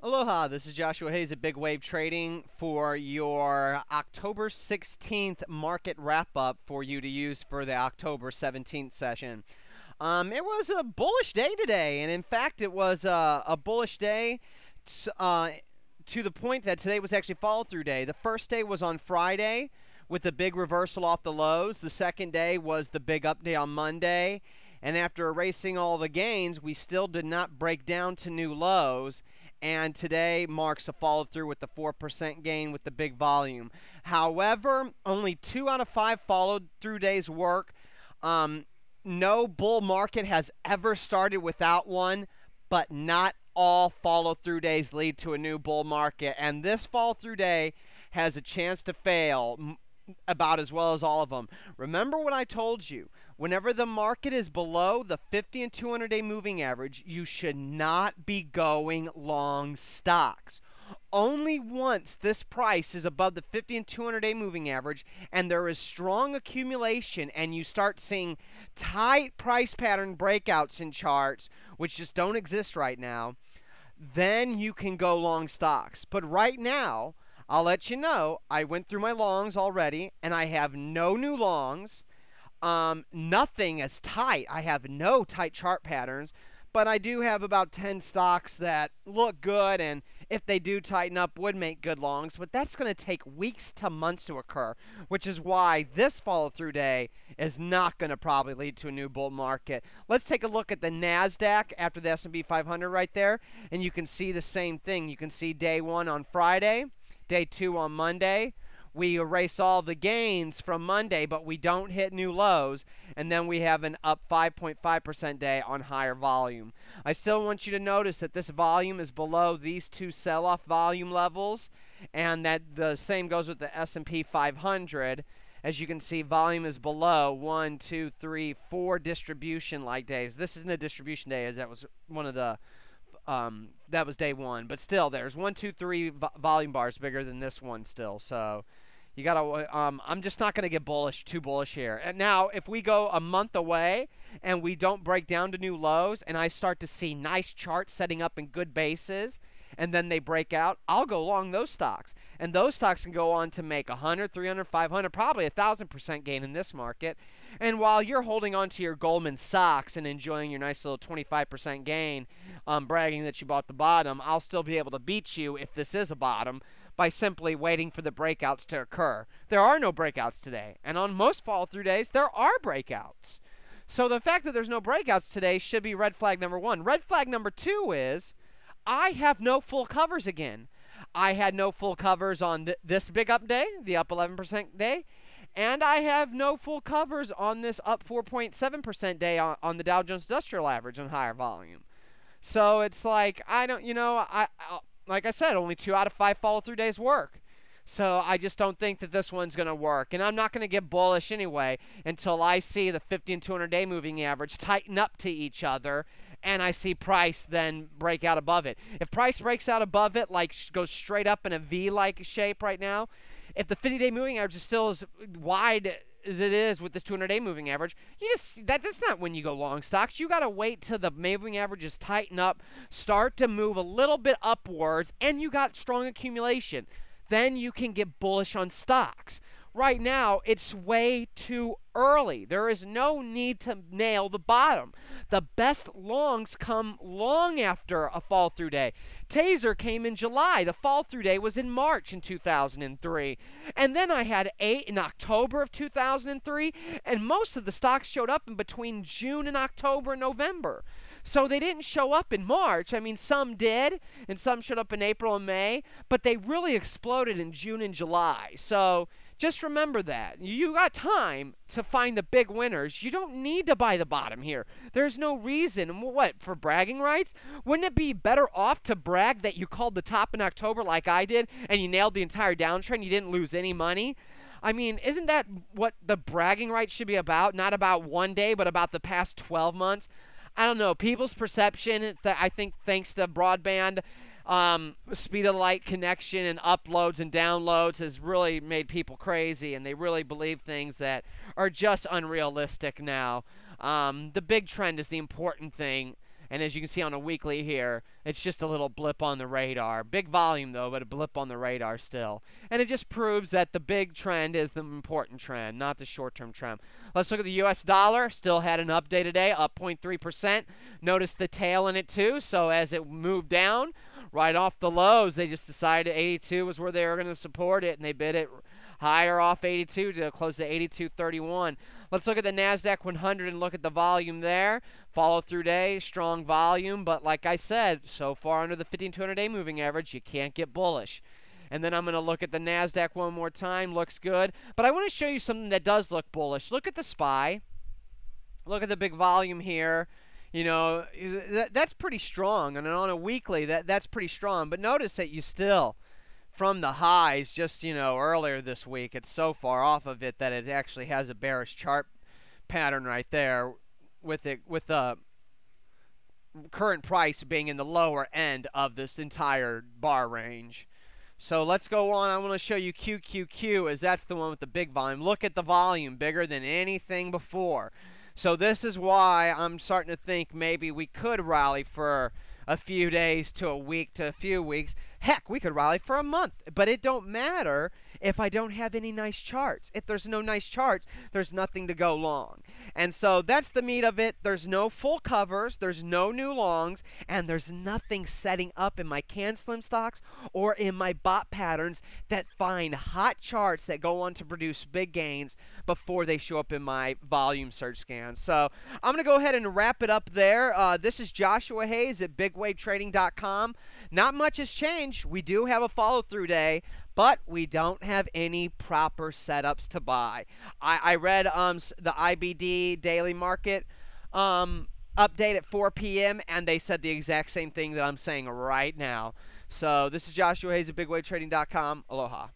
Aloha, this is Joshua Hayes at Big Wave Trading for your October 16th market wrap-up for you to use for the October 17th session. It was a bullish day today, and in fact, it was a bullish day to the point that today was actually follow-through day. The first day was on Friday with the big reversal off the lows. The second day was the big up day on Monday. And after erasing all the gains, we still did not break down to new lows. And today marks a follow-through with the 4% gain with the big volume. However, only 2 out of 5 followed-through days work. No bull market has ever started without one, but not all follow-through days lead to a new bull market. And this follow-through day has a chance to fail about as well as all of them. Remember what I told you. Whenever the market is below the 50 and 200-day moving average, you should not be going long stocks. Only once this price is above the 50 and 200-day moving average and there is strong accumulation and you start seeing tight price pattern breakouts in charts, which just don't exist right now, then you can go long stocks. But right now, I'll let you know, I went through my longs already and I have no new longs. Nothing is tight. I have no tight chart patterns, but I do have about 10 stocks that look good, and if they do tighten up, would make good longs, but that's going to take weeks to months to occur, which is why this follow-through day is not going to probably lead to a new bull market. Let's take a look at the NASDAQ after the S&P 500 right there, and you can see the same thing. You can see day 1 on Friday, day 2 on Monday. We erase all the gains from Monday, but we don't hit new lows, and then we have an up 5.5% day on higher volume. I still want you to notice that this volume is below these two sell-off volume levels, and that the same goes with the S&P 500. As you can see, volume is below 1, 2, 3, 4 distribution-like days. This isn't a distribution day, as that was one of the that was day 1, but still, there's 1, 2, 3 volume bars bigger than this one still. So you gotta. I'm just not gonna get too bullish here. And now, if we go a month away and we don't break down to new lows, and I start to see nice charts setting up in good bases, and then they break out, I'll go long those stocks. And those stocks can go on to make 100, 300, 500, probably 1,000% gain in this market. And while you're holding on to your Goldman Sachs and enjoying your nice little 25% gain, bragging that you bought the bottom, I'll still be able to beat you if this is a bottom by simply waiting for the breakouts to occur. There are no breakouts today. And on most follow-through days, there are breakouts. So the fact that there's no breakouts today should be red flag number 1. Red flag number 2 is I have no full covers again. I had no full covers on this big up day, the up 11% day, and I have no full covers on this up 4.7% day on the Dow Jones Industrial Average on higher volume. So it's like, I don't, like I said, only 2 out of 5 follow-through days work. So I just don't think that this one's going to work. And I'm not going to get bullish anyway until I see the 50 and 200-day moving average tighten up to each other, and I see price then break out above it. If price breaks out above it, like goes straight up in a V-like shape right now, if the 50-day moving average is still as wide as it is with this 200-day moving average, that's not when you go long stocks. You got to wait till the moving averages tighten up, start to move a little bit upwards, and you got strong accumulation. Then you can get bullish on stocks. Right now, it's way too early. There is no need to nail the bottom. The best longs come long after a fall-through day. Taser came in July. The fall-through day was in March in 2003. And then I had 8 in October of 2003. And most of the stocks showed up in between June and October and November. So they didn't show up in March. I mean, some did, and some showed up in April and May. But they really exploded in June and July. So just remember that. You got time to find the big winners. You don't need to buy the bottom here. There's no reason. What, for bragging rights? Wouldn't it be better off to brag that you called the top in October like I did and you nailed the entire downtrend? You didn't lose any money? I mean, isn't that what the bragging rights should be about? Not about one day, but about the past 12 months? I don't know. People's perception, I think thanks to broadband, speed of light connection and uploads and downloads has really made people crazy, and they really believe things that are just unrealistic now. The big trend is the important thing, And as you can see on a weekly here, it's just a little blip on the radar. Big volume though, but a blip on the radar still. And it just proves that the big trend is the important trend, not the short-term trend. Let's look at the US dollar. Still had an update today, up 0.3%. Notice the tail in it too. So as it moved down, right off the lows, they just decided 82 was where they were going to support it, and they bid it higher off 82 to close to 82.31. Let's look at the NASDAQ 100 and look at the volume there. Follow through day, strong volume, but like I said, so far under the 15-200-day moving average, you can't get bullish. And then I'm going to look at the NASDAQ one more time. Looks good. But I want to show you something that does look bullish. Look at the SPY. Look at the big volume here. You know, that's pretty strong. And on a weekly, that's pretty strong. But notice that you still, from the highs just, you know, earlier this week, it's so far off of it that it actually has a bearish chart pattern right there with the current price being in the lower end of this entire bar range. So let's go on. I want to show you QQQ, as that's the one with the big volume. Look at the volume, bigger than anything before. So this is why I'm starting to think maybe we could rally for a few days to a week to a few weeks. Heck, we could rally for a month. But it don't matter if I don't have any nice charts. If there's no nice charts, there's nothing to go long. And so that's the meat of it. There's no full covers, there's no new longs, and there's nothing setting up in my CanSlim stocks or in my bot patterns that find hot charts that go on to produce big gains before they show up in my volume search scans. So I'm going to go ahead and wrap it up there. This is Joshua Hayes at BigWaveTrading.com. Not much has changed. We do have a follow-through day, but we don't have any proper setups to buy. I read the IBD daily market update at 4 p.m., and they said the exact same thing that I'm saying right now. So this is Joshua Hayes at BigWaveTrading.com. Aloha.